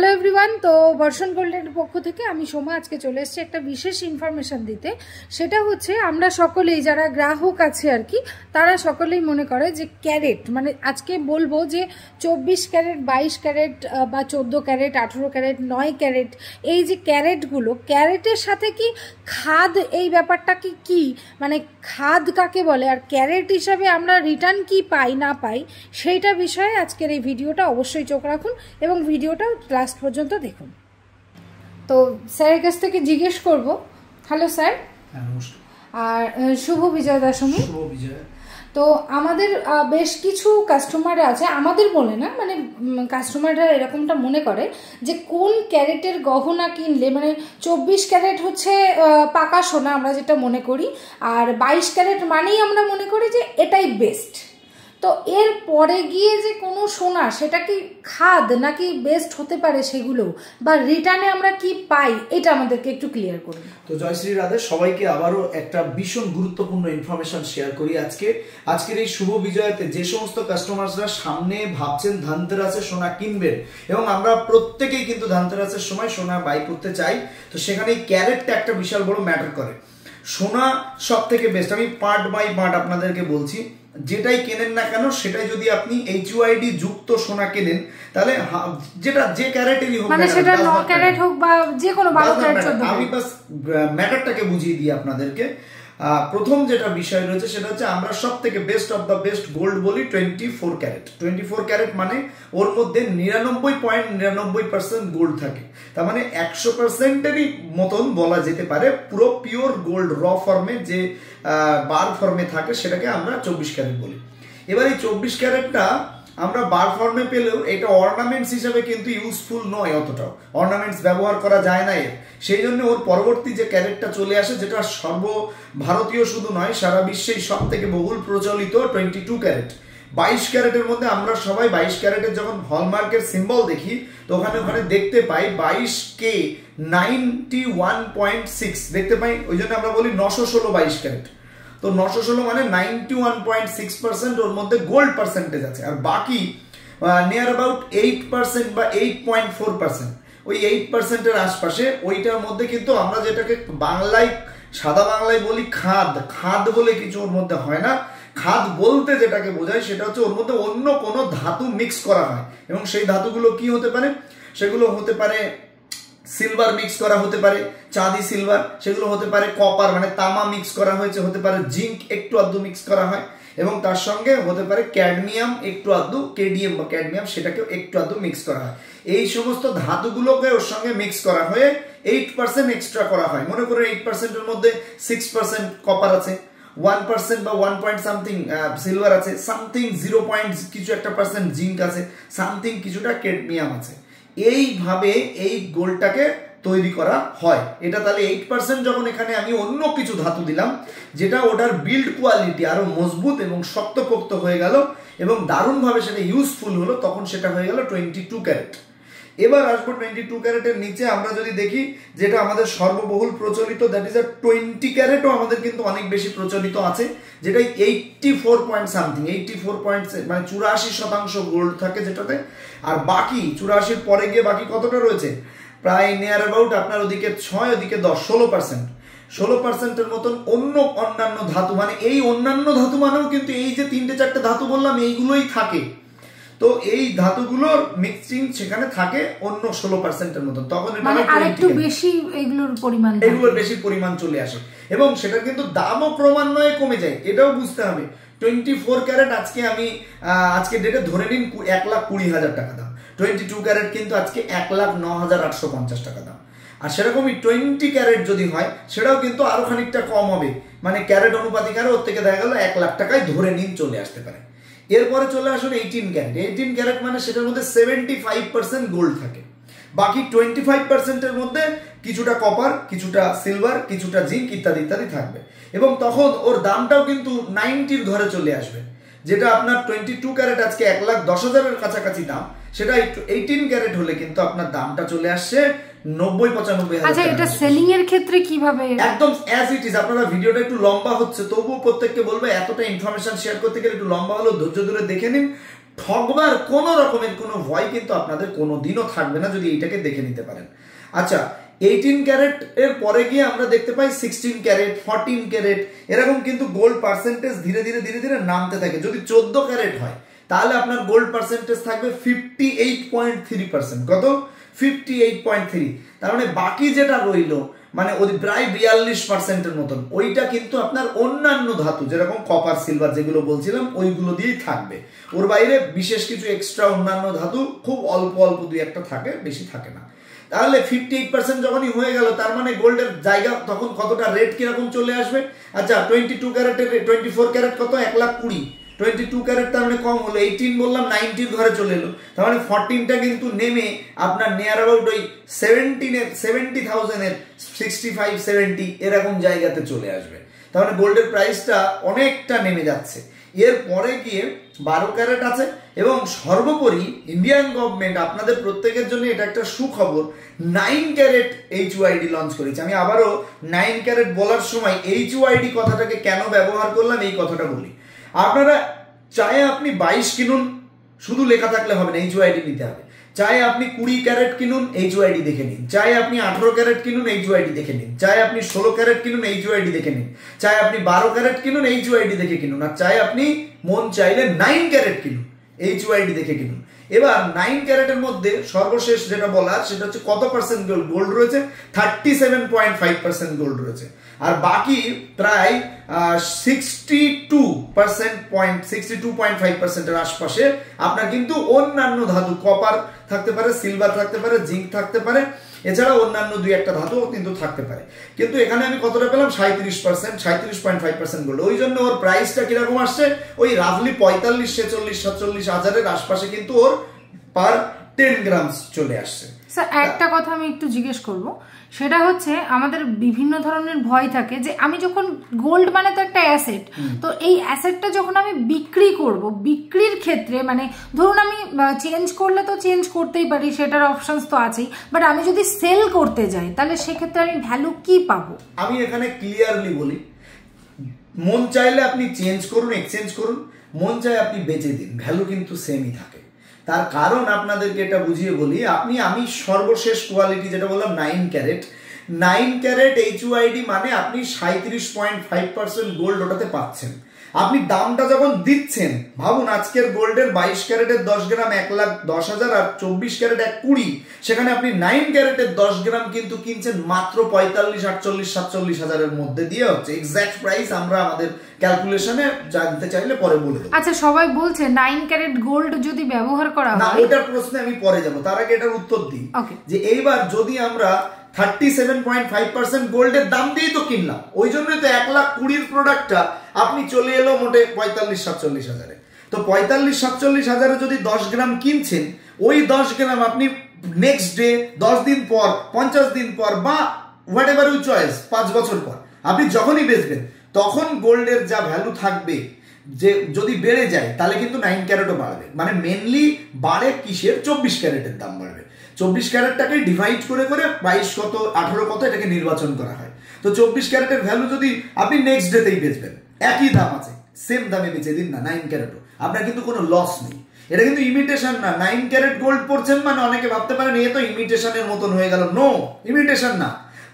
Hello everyone, তো বর্ষণ গোল্ডের পক্ষ থেকে আমি সোমা আজকে চলে এসেছি একটা বিশেষ ইনফরমেশন দিতে। সেটা হচ্ছে আমরা সকলেই যারা গ্রাহক আছে আর কি, তারা সকলেই মনে করে যে ক্যারেট মানে আজকে বলবো যে 24 ক্যারেট, 22 ক্যারেট বা 14 ক্যারেট, 18 ক্যারেট, 9 ক্যারেট, এই যে ক্যারেটগুলো, ক্যারেটের সাথে কি খাদ, এই ব্যাপারটা কি মানে খাদ কাকে বলে আর ক্যারেট হিসাবে আমরা রিটার্ন কি পাই না পাই, সেইটা বিষয়ে আজকের এই ভিডিওটা অবশ্যই চোখ রাখুন এবং ভিডিওটা লাস্ট পর্যন্ত দেখুন। তো স্যারের কাছ থেকে জিজ্ঞেস করব। Hello sir. আর শুভ বিজয়া দশমী। শুভ বিজয়া। তো আমাদের বেশ কিছু কাস্টমার আছে, আমাদের বলে না, মানে কাস্টমাররা এরকমটা মনে করে যে কোন ক্যারেটের গহনা কিনলে, মানে 24 ক্যারেট হচ্ছে পাকা সোনা আমরা যেটা মনে করি, আর 22 ক্যারেট মানেই আমরা মনে করি যে এটাই বেস্ট। তো এর পরে গিয়ে যে কোনো সোনা সেটা কি খাদ নাকি বেস্ট হতে পারে সেগুলো, বা রিটার্নে আমরা কি পাই, এটা আমাদেরকে একটু ক্লিয়ার করুন। তো জয়শ্রী রাধে, সবাইকে আবারও একটা ভীষণ গুরুত্বপূর্ণ ইনফরমেশন শেয়ার করি আজকের এই শুভ বিজয়াতে। যে সমস্ত কাস্টমাররা সামনে ভাবছেন ধানতেরাসের সোনা কিনবেন, এবং আমরা প্রত্যেকেই কিন্তু ধানতেরাসের সময় সোনা বাই করতে চাই, তো সেখানে ক্যারেটটা একটা বিশাল বড় ম্যাটার করে। সোনা সব থেকে বেস্ট, আমি পার্ট বাই পার্ট আপনাদেরকে বলছি। যেটাই কেনেন না কেন, সেটাই যদি আপনি HUID যুক্ত সোনা কেনেন, তাহলে যেটা যে ক্যারেটেরই হোক, মানে সেটা 9 ক্যারেট হোক বা যে কোনো 12 ক্যারেট, 14, আমি বাস ম্যাটারটাকে বুঝিয়ে দিই আপনাদেরকে। প্রথম যেটা বিষয় রয়েছে সেটা হচ্ছে আমরা সব থেকে best of the best gold বলি 24 ক্যারেট। 24 ক্যারেট মানে ওর মধ্যে 99.99% গোল্ড থাকে, তার মানে 100%-এরই মতন বলা যেতে পারে পুরো পিওর গোল্ড র ফর্মে, যে বার ফর্মে থাকে সেটাকে আমরা 24 ক্যারেট বলি। এবার এই 24 ক্যারেটটা আমরা বার ফর্মে পেলেও এটা অর্নামেন্টস হিসেবে কিন্তু ইউজফুল নয়, অতটাও অর্নামেন্টস ব্যবহার করা যায় না এর। সেই জন্য ওর পরবর্তী যে ক্যারেটটা চলে আসে, যেটা সর্বভারতীয় শুধু নয়, সারা বিশ্বেই সব থেকে বহুল প্রচলিত 22 ক্যারেট। 22 ক্যারেটের মধ্যে আমরা সবাই 22 ক্যারেটের যখন হলমার্কের সিম্বল দেখি, তো ওখানে দেখতে পাই 22K 91.6 দেখতে পাই, ওই জন্য আমরা বলি 916 22 ক্যারেট। তো 916 মানে 91.6% ওর মধ্যে গোল্ড পার্সেন্টেজ আছে, আর বাকি নিয়ার অ্যাবাউট 8% বা 8.4%, ওই 8%-এর আশপাশে, ওইটার মধ্যে কিন্তু আমরা যেটাকে বাংলায়, সাদা বাংলায় বলি খাদ বলে কিছু ওর মধ্যে হয় না। খাদ বলতে যেটাকে বোঝায় সেটা হচ্ছে ওর মধ্যে অন্য কোনো ধাতু মিক্স করা হয়, এবং সেই ধাতুগুলো কি হতে পারে, সেগুলো হতে পারে সিলভার মিক্স করা হতে পারে, চাঁদি সিলভার, সেগুলো হতে পারে কপার মানে তামা মিক্স করা হয়েছে, হতে পারে জিঙ্ক একটু আধটু মিক্স করা হয়, এবং তার সঙ্গে হতে পারে ক্যাডমিয়াম একটু আধটু, কেডিএম বা ক্যাডমিয়াম, সেটাকেও একটু আধটু মিক্স করা হয়। এই সমস্ত ধাতুগুলোকে ওর সঙ্গে মিক্স করা হয়ে 8% এক্সট্রা করা হয়। মনে করে 8%-এর মধ্যে 6% কপার আছে, 1% বা 1 পয়েন্ট সামথিং সিলভার আছে, সামথিং 0 পয়েন্ট কিছু একটা পার্সেন্ট জিঙ্ক আছে, সামথিং কিছুটা ক্যাডমিয়াম আছে। এইভাবে এই গোল্ডটাকে তৈরি করা হয়। এটা তাহলে 8% যখন এখানে আমি অন্য কিছু ধাতু দিলাম, যেটা ওটার বিল্ড কোয়ালিটি আরো মজবুত এবং শক্তপোক্ত হয়ে গেল এবং দারুণভাবে সেটা ইউজফুল হলো, তখন সেটা হয়ে গেল 22 ক্যারেট। এবার আসবো 22 ক্যারেটের নিচে, আমরা যদি দেখি যেটা আমাদের সর্ববহুল প্রচলিত, দ্যাট ইজ 20 ক্যারেটও আমাদের কিন্তু অনেক বেশি প্রচলিত আছে, যেটা 84 পয়েন্ট সামথিং, 84 পয়েন্ট মানে 84% গোল্ড থাকে যেটাতে, আর বাকি 84-এর পরে গিয়ে বাকি কতটা রয়েছে, প্রায় নিয়ার অ্যাবাউট আপনার ওদিকে 6, ওদিকে 10, 16%-এর মতন অন্যান্য ধাতু, মানে এই অন্যান্য ধাতু মানেও কিন্তু এই যে 3-4টে ধাতু বললাম এইগুলোই থাকে। তো এই ধাতুগুলোর মিক্সিং সেখানে থাকে অন্য 16%-এর মতন, তখন মানে আরেকটু বেশি এগুলোর বেশি পরিমাণ চলে আসে, এবং সেটা কিন্তু দামও ক্রমান্বয়ে কমে যায়, এটাও বুঝতে হবে। 24 ক্যারেট আজকে ডেটে ধরে নিন 1,20,000 টাকা দাম, 22 ক্যারেট কিন্তু আজকে 1,09,850 টাকা দাম। আর সেরকমই 20 ক্যারেট যদি হয়, সেটাও কিন্তু আরো খানিকটা কম হবে, মানে ক্যারেট অনুপাতিক আরো ওর থেকে দেখা গেল 1 লাখ টাকায় ধরে নিন চলে আসতে পারে। এরপরে চলে আসুন 18 ক্যারেট। 18 ক্যারেট মানে সেটার মধ্যে 75% গোল্ড থাকে, বাকি 25%-এর মধ্যে কিছুটা কপার, কিছুটা সিলভার, কিছুটা জিঙ্ক ইত্যাদি ইত্যাদি থাকবে, এবং তখন ওর দামটাও কিন্তু 90-র ঘরে চলে আসবে। যেটা আপনার 22 ক্যারেট আজকে 1,10,000-এর কাছাকাছি দাম, সেটা 18 ক্যারেট হলে কিন্তু আপনার দামটা চলে আসছে 90-95 হাজার। আচ্ছা, এটা সেলিং এর ক্ষেত্রে কিভাবে? একদম অ্যাজ ইট ইজ। আপনারা ভিডিওটা একটু লম্বা হচ্ছে, তবুও প্রত্যেককে বলবো এতটা ইনফরমেশন শেয়ার করতে গেলে একটু লম্বা হলো, ধৈর্য ধরে দেখে নিন। ঠকবার কোনো রকমের কোনো ভয় কিন্তু আপনাদের কোনো দিনও থাকবে না যদি এইটাকে দেখে নিতে পারেন। আচ্ছা, 18 ক্যারেট এর পরে গিয়ে আমরা দেখতে পাই 16 ক্যারেট, 14 ক্যারেট, এরকম কিন্তু গোল্ড পার্সেন্টেজ ধীরে ধীরে ধীরে ধীরে নামতে থাকে। যদি 14 ক্যারেট হয় তাহলে আপনার গোল্ড পার্সেন্টেজ থাকবে 58.3%। কত? 58.3। তার মানে বাকি যেটা রইলো মানে ওই প্রায় 42%-এর মতন, ওইটা কিন্তু আপনার অন্যান্য ধাতু যেরকম কপার, সিলভার যেগুলো বলছিলাম ওইগুলো দিয়েই থাকবে। ওর বাইরে বিশেষ কিছু এক্সট্রা অন্যান্য ধাতু খুব অল্প অল্প দুই একটা থাকে, বেশি থাকে না। তাহলে 58% যখনই হয়ে গেল তার মানে গোল্ডের জায়গা তখন কতটা রেট কিরকম চলে আসবে? আচ্ছা, 22 ক্যারেটের 24 ক্যারেট কত? 1,20,000। 22 ক্যারেট তার মানে কম হলো, 18 বললাম 90 ঘরে চলে এলো। তার মানে 14টা কিন্তু নেমে আপনার নিয়ার অ্যাবাউট ওই 70,000 এর 65-70 এরকম জায়গাতে চলে আসবে। তার মানে গোল্ডের প্রাইসটা অনেকটা নেমে যাচ্ছে। এর পরে গিয়ে 12 ক্যারেট আছে এবং সর্বোপরি ইন্ডিয়ান গভর্নমেন্ট আপনাদের প্রত্যেকের জন্য এটা একটা সুখবর, 9 ক্যারেট HYD লঞ্চ করেছে। আমি আবারও 9 ক্যারেট বলার সময় HYD কথাটাকে কেন ব্যবহার করলাম এই কথাটা বলি। আপনারা চাहे আপনি 22 কিনুন, শুধু লেখা থাকলে হবে না, HYD নিতে হবে। চাहे আপনি 20 ক্যারেট কিনুন, HYD দেখে নিন। চাहे আপনি 18 ক্যারেট কিনুন, HYD দেখে নিন। চাहे আপনি 16 ক্যারেট কিনুন, HYD দেখে নিন। চাहे আপনি 12 ক্যারেট কিনুন, HYD দেখে কিনুন। আর চাहे আপনি মন চাইলে 9 ক্যারেট কিনুন, HYD দেখে কিনুন। এবার 9 ক্যারেটের মধ্যে সর্বশেষ যেটা বলার সেটা হচ্ছে কত পার্সেন্ট গোল্ড রয়েছে? 37.5% গোল্ড রয়েছে। আর বাকি প্রায় 62.5%-এর আশপাশে আপনার কিন্তু অন্যান্য ধাতু, কপার থাকতে পারে, সিলভার থাকতে পারে, জিঙ্ক থাকতে পারে, এছাড়া অন্যান্য দুই একটা ধাতুও কিন্তু থাকতে পারে। কিন্তু এখানে আমি কতটা পেলাম? 37.5% গোল্ড। ওই জন্য ওর প্রাইসটা কিরকম আসছে? ওই রাফলি 45, 46, 47 হাজারের আশপাশে কিন্তু ওর পার 10 গ্রাম চলে আসছে। স্যার একটা কথা আমি একটু জিজ্ঞেস করব, সেটা হচ্ছে আমাদের বিভিন্ন ধরনের ভয় থাকে যে আমি যখন গোল্ড মানে তো একটা অ্যাসেট, তো এই অ্যাসেটটা যখন আমি বিক্রি করব, বিক্রির ক্ষেত্রে মানে ধরুন আমি চেঞ্জ করলে তো চেঞ্জ করতেই পারি, সেটার অপশনস তো আছেই, বাট আমি যদি সেল করতে যাই তাহলে সেক্ষেত্রে আমি ভ্যালু কি পাবো? আমি এখানে ক্লিয়ারলি বলি, মন চাইলে আপনি চেঞ্জ করুন, এক্সচেঞ্জ করুন, মন চাই আপনি বেচে দিন, ভ্যালু কিন্তু সেমই থাকে। তার কারণ আপনাদেরকে এটা বুঝিয়ে বলি, আমি সর্বশেষ কোয়ালিটি যেটা বললাম 9 ক্যারেট HYD মানে আপনি 37.5% গোল্ড ওটাতে পাচ্ছেন। আপনি দামটা যখন দিচ্ছেন, ভাবুন আজকের গোল্ডের 22 ক্যারেটের 10 গ্রাম 1,10,000 আর 24 ক্যারেট 1,20,000, সেখানে আপনি 9 ক্যারেটের 10 গ্রাম কিন্তু কিনছেন মাত্র 45, 48, 47 হাজারের মধ্যে দিয়ে হচ্ছে। এক্সাক্ট প্রাইস আমরা আমাদের ক্যালকুলেশনে জানতে চাইলে পরে বলে দেব। আচ্ছা, সবাই বলছে 9 ক্যারেট গোল্ড যদি ব্যবহার করা হয়, না ওটার প্রশ্নে আমি পরে যাব, তার আগে এটার উত্তর দিই যে এইবার যদি আমরা 37.5% গোল্ডের দাম দিয়েই তো কিনলাম, ওই জন্যই তো 1,20,000 প্রোডাক্টটা আপনি চলে এলো মোটে 45-47 হাজারে। তো 45-47 হাজারে যদি 10 গ্রাম কিনছেন, ওই 10 গ্রাম আপনি নেক্সট ডে, 10 দিন পর, 50 দিন পর বা হোয়াট এভার ইউ চয়েস, 5 বছর পর আপনি যখনই বেচবেন তখন গোল্ডের যা ভ্যালু থাকবে, যে যদি বেড়ে যায় তাহলে কিন্তু 9 ক্যারেটও বাড়বে। মানে মেনলি বাড়ে কিসের? 24 ক্যারেটের দাম বাড়বে। 24 ক্যারেটটাকে ডিভাইড করে করে 22 কত 18 কত এটাকে নির্বাচন করা হয়। তো 24 ক্যারেটের ভ্যালু যদি আপনি নেক্সট ডেতেই বেচবেন, একই দাম আছে, সেম দামে বেচে দিন না 9 ক্যারেটও, আপনার কিন্তু কোনো লস নেই। এটা কিন্তু ইমিটেশন না। 9 ক্যারেট গোল্ড পড়ছেন মানে অনেকে ভাবতে পারেন এ তো ইমিটেশনের মতন হয়ে গেল। নো, ইমিটেশন না।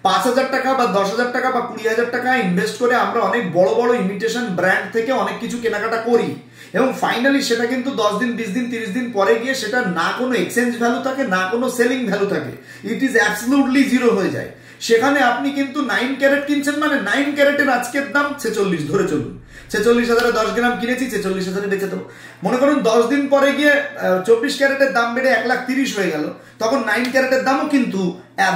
5,000 টাকা বা 10,000 টাকা বা 20,000 টাকা ইনভেস্ট করে আমরা অনেক বড় বড় ইমিটেশন ব্র্যান্ড থেকে অনেক কিছু কেনাকাটা করি এবং ফাইনালি সেটা কিন্তু 10 দিন, 20 দিন, 30 দিন পরে গিয়ে সেটা না কোনো এক্সচেঞ্জ ভ্যালু থাকে, না কোনো সেলিং ভ্যালু থাকে, ইট ইজ অ্যাবসলিউটলি জিরো হয়ে যায়। সেখানে আপনি কিন্তু 9 ক্যারেট কিনছেন মানে 9 ক্যারেটের আজকের দাম 46 ধরে চলুন, 46 হাজারে 10 গ্রাম কিনেছি, 46 হাজারে বেচে দেবো। মনে করুন 10 দিন পরে গিয়ে 24 ক্যারেটের দাম বেড়ে 1,30,000 হয়ে গেল, তখন 9 ক্যারেটের দামও কিন্তু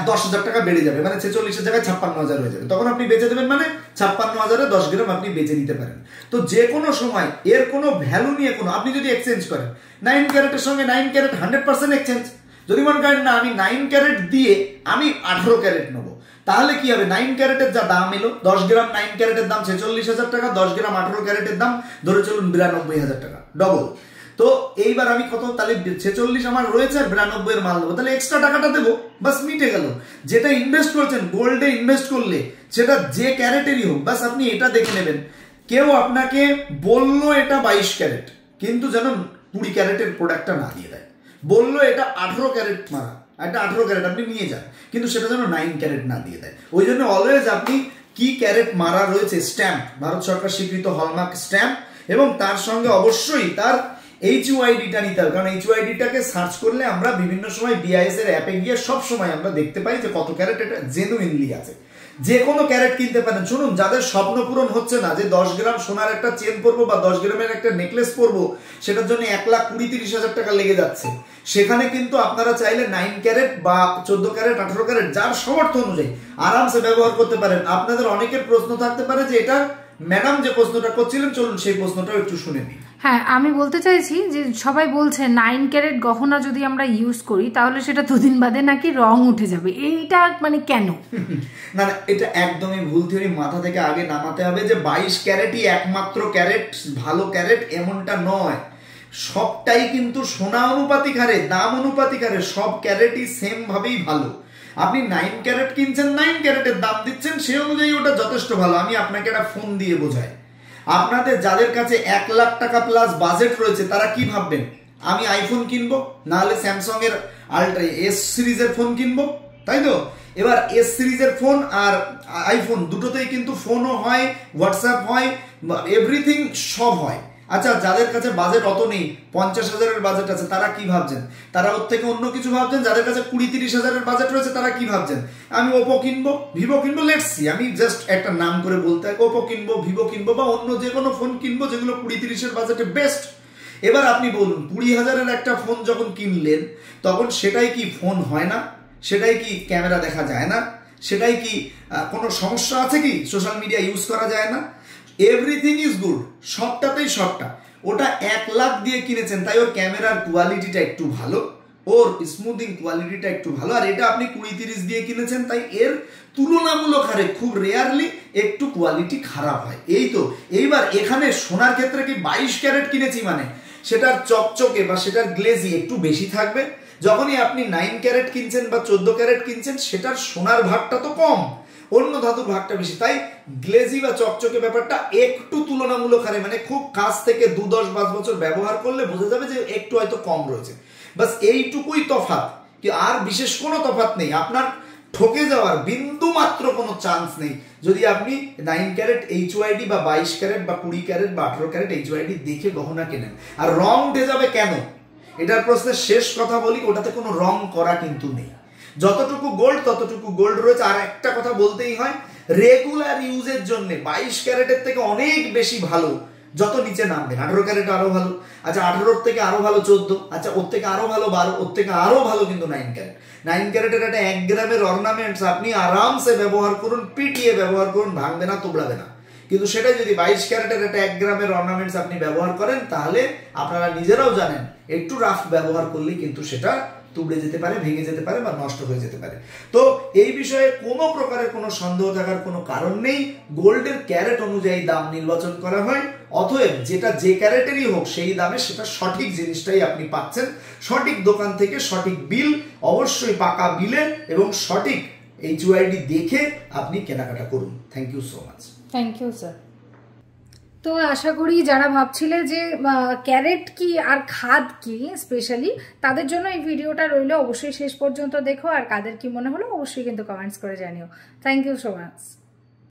10,000 টাকা বেড়ে যাবে, মানে 46-এর জায়গায় 56,000 হয়ে যাবে। তখন আপনি বেচে দেবেন মানে 56,000-এ 10 গ্রাম আপনি বেচে নিতে পারেন। তো যে কোনো সময় এর কোনো ভ্যালু নিয়ে কোনো, আপনি যদি এক্সচেঞ্জ করেন 9 ক্যারেটের সঙ্গে 9 ক্যারেট 100% এক্সচেঞ্জ। যদি মনে করেন না আমি 9 ক্যারেট দিয়ে আমি 18 ক্যারেট নেবো, তাহলে কি হবে? 9 ক্যারেটের যা দাম এলো, 10 গ্রাম 9 ক্যারেটের দাম 46,000 টাকা, 10 গ্রাম 18 ক্যারেটের দাম ধরে চলুন 92,000 টাকা, ডবল। তো এইবার আমি কত, তাহলে 46 আমার রয়েছে আর 92 এর মাল দেবো, তাহলে এক্সট্রা টাকাটা দেবো, বাস মিটে গেল। যেটা ইনভেস্ট করছেন গোল্ডে ইনভেস্ট করলে, সেটা যে ক্যারেটেরই হোক, বাস আপনি এটা দেখে নেবেন। কেউ আপনাকে বললো এটা 22 ক্যারেট, কিন্তু যেন 20 ক্যারেটের প্রোডাক্টটা না দিয়ে দেয়, বললো এটা 18 ক্যারেট মারা, একটা 18 ক্যারেট আপনি নিয়ে যান, কিন্তু সেটা যেন 9 ক্যারেট না দিয়ে দেয়। ওই জন্য অলওয়েজ আপনি কি ক্যারেট মারা রয়েছে স্ট্যাম্প, ভারত সরকার স্বীকৃত হলমার্ক স্ট্যাম্প, এবং তার সঙ্গে অবশ্যই তার HUID-টা নিতে হবে, কারণ HUID-টাকে সার্চ করলে আমরা বিভিন্ন সময় BIS এর অ্যাপে গিয়ে সব সময় আমরা দেখতে পাই যে কত ক্যারেট এটা জেনুইনলি আছে। যে কোনো ক্যারেট কিনতে পারেন। শুনুন, যাদের স্বপ্ন পূরণ হচ্ছে না যে 10 গ্রাম সোনার একটা চেন পরবো বা 10 গ্রামের একটা নেকলেস পরবো, সেটার জন্য 1,20,30,000 টাকা লেগে যাচ্ছে, সেখানে কিন্তু আপনারা চাইলে 9 ক্যারেট বা 14 ক্যারেট 18 ক্যারেট যার সামর্থ্য অনুযায়ী আরামসে ব্যবহার করতে পারেন। আপনাদের অনেকের প্রশ্ন থাকতে পারে যে এটা ম্যাডাম যে প্রশ্নটা করছিলেন, চলুন সেই প্রশ্নটাও একটু শুনে নিই। হ্যাঁ, আমি বলতে চাইছি যে সবাই বলছে 9 ক্যারেট গহনা যদি আমরা ইউজ করি তাহলে সেটা দুদিন বাদে নাকি রং উঠে যাবে, এইটা মানে কেন? না না, এটা একদমই ভুল থিওরি, মাথা থেকে আগে নামাতে হবে যে 22 ক্যারেটই একমাত্র ক্যারেট ভালো ক্যারেট, এমনটা নয়। সবটাই কিন্তু সোনা অনুপাতিক হারে, দাম অনুপাতিক হারে, সব ক্যারেটই সেম ভাবেই ভালো। আপনি 9 ক্যারেট কিনছেন, 9 ক্যারেটের দাম দিচ্ছেন, সেই অনুযায়ী ওটা যথেষ্ট ভালো। আমি আপনাকে একটা ফোন দিয়ে বোঝাই, আপনাদের যাদের কাছে 1 লাখ টাকা প্লাস বাজেট রয়েছে তারা কি ভাববেন, আমি আইফোন কিনবো, নাহলে স্যামসাং এর আলট্রা S সিরিজের ফোন কিনবো, তাই তো? এবার S সিরিজের ফোন আর আইফোন দুটোতেই কিন্তু ফোনও হয়, হোয়াটসঅ্যাপ হয়, এভরিথিং সব হয়। আচ্ছা, যাদের কাছে বাজেট অত নেই, 50,000-এর বাজেট আছে, তারা কি ভাবছেন? তারা ওর থেকে অন্য কিছু ভাবছেন। যাদের কাছে 20-30,000-এর বাজেট রয়েছে তারা কি ভাবছেন, আমি ওপো কিনবো, ভিভো কিনবো, লেটস সি, আমি জাস্ট একটা নাম করে বলতে হয়, ওপো কিনবো, ভিভো কিনবো বা অন্য যে কোনো ফোন কিনবো যেগুলো 20-30-এর বাজেটে বেস্ট। এবার আপনি বলুন, 20,000-এর একটা ফোন যখন কিনলেন তখন সেটাই কি ফোন হয় না? সেটাই কি ক্যামেরা দেখা যায় না? সেটাই কি কোনো সমস্যা আছে কি? সোশ্যাল মিডিয়া ইউজ করা যায় না? এভরিথিং ইজ গুড, সবটাতেই সবটা। ওটা 1 লাখ দিয়ে কিনেছেন, তাই ওর ক্যামেরার কোয়ালিটিটা একটু ভালো, ওর স্মুথিং কোয়ালিটিটা একটু ভালো। আর এটা আপনি 20-30 দিয়ে কিনেছেন, তাই এর তুলনামূলক হারে খুব রেয়ারলি একটু কোয়ালিটি খারাপ হয়, এই তো। এইবার এখানে সোনার ক্ষেত্রে কি 22 ক্যারেট কিনেছি মানে সেটার চকচকে বা সেটার গ্লেজি একটু বেশি থাকবে। যখনই আপনি 9 ক্যারেট কিনছেন বা 14 ক্যারেট কিনছেন, সেটার সোনার ভাগটা তো কম, অন্য ধাতুর ভাগটা বেশি, তাই গ্লেজি বা চকচকে ব্যাপারটা একটু তুলনামূলক হারে, মানে খুব কাছ থেকে 2-10-5 বছর ব্যবহার করলে বোঝা যাবে যে একটু হয়তো কম রয়েছে, বাস এইটুকুই তফাৎ, কি আর বিশেষ কোনো তফাৎ নেই। আপনার ঠকে যাওয়ার বিন্দু মাত্র কোনো চান্স নেই যদি আপনি 9 ক্যারেট HUID বা 22 ক্যারেট বা 20 ক্যারেট বা 18 ক্যারেট HUID দেখে গহনা কেনেন। আর রং উঠে যাবে কেন, এটার প্রশ্নের শেষ কথা বলি, ওটাতে কোনো রং করা কিন্তু নেই, যতটুকু গোল্ড ততটুকু গোল্ড রয়েছে। আর একটা কথা বলতেই হয়, রেগুলার ইউজের জন্য 22 ক্যারেটের থেকে অনেক বেশি ভালো যত নিচে নামবেন। 18 ক্যারেট আরো ভালো, আচ্ছা 18 থেকে আরো ভালো 14, আচ্ছা ওর থেকে আরো ভালো 12, ওর থেকে আরো ভালো কিন্তু 9 ক্যারেট। 9 ক্যারেটের একটা 1 গ্রামের অর্নামেন্টস আপনি আরামসে ব্যবহার করুন, পিটিয়ে ব্যবহার করুন, ভাঙবে না, তোবড়াবে না। কিন্তু সেটা যদি 22 ক্যারেটের একটা 1 গ্রামের অর্নামেন্টস আপনি ব্যবহার করেন, তাহলে আপনারা নিজেরাও জানেন একটু রাফ ব্যবহার করলে কিন্তু সেটা তুবড়ে যেতে পারে, ভেঙে যেতে পারে বা নষ্ট হয়ে যেতে পারে। তো এই বিষয়ে কোনো প্রকারের কোনো সন্দেহ থাকার কোনো কারণ নেই। গোল্ডের ক্যারেট অনুযায়ী দাম নির্বাচন করা হয়, অতএব যেটা যে ক্যারেটেরই হোক সেই দামে সেটা সঠিক জিনিসটাই আপনি পাচ্ছেন, সঠিক দোকান থেকে সঠিক বিল, অবশ্যই পাকা বিলে এবং সঠিক HUID দেখে আপনি কেনাকাটা করুন। Thank you so much. Thank you sir. তো আশা করি যারা ভাবছিলে যে ক্যারেট কি আর খাদ কি স্পেশালি, তাদের জন্য এই ভিডিওটা রইলো, অবশ্যই শেষ পর্যন্ত দেখো, আর কাদের কি মনে হলো অবশ্যই কিন্তু কমেন্টস করে জানিও। Thank you so much.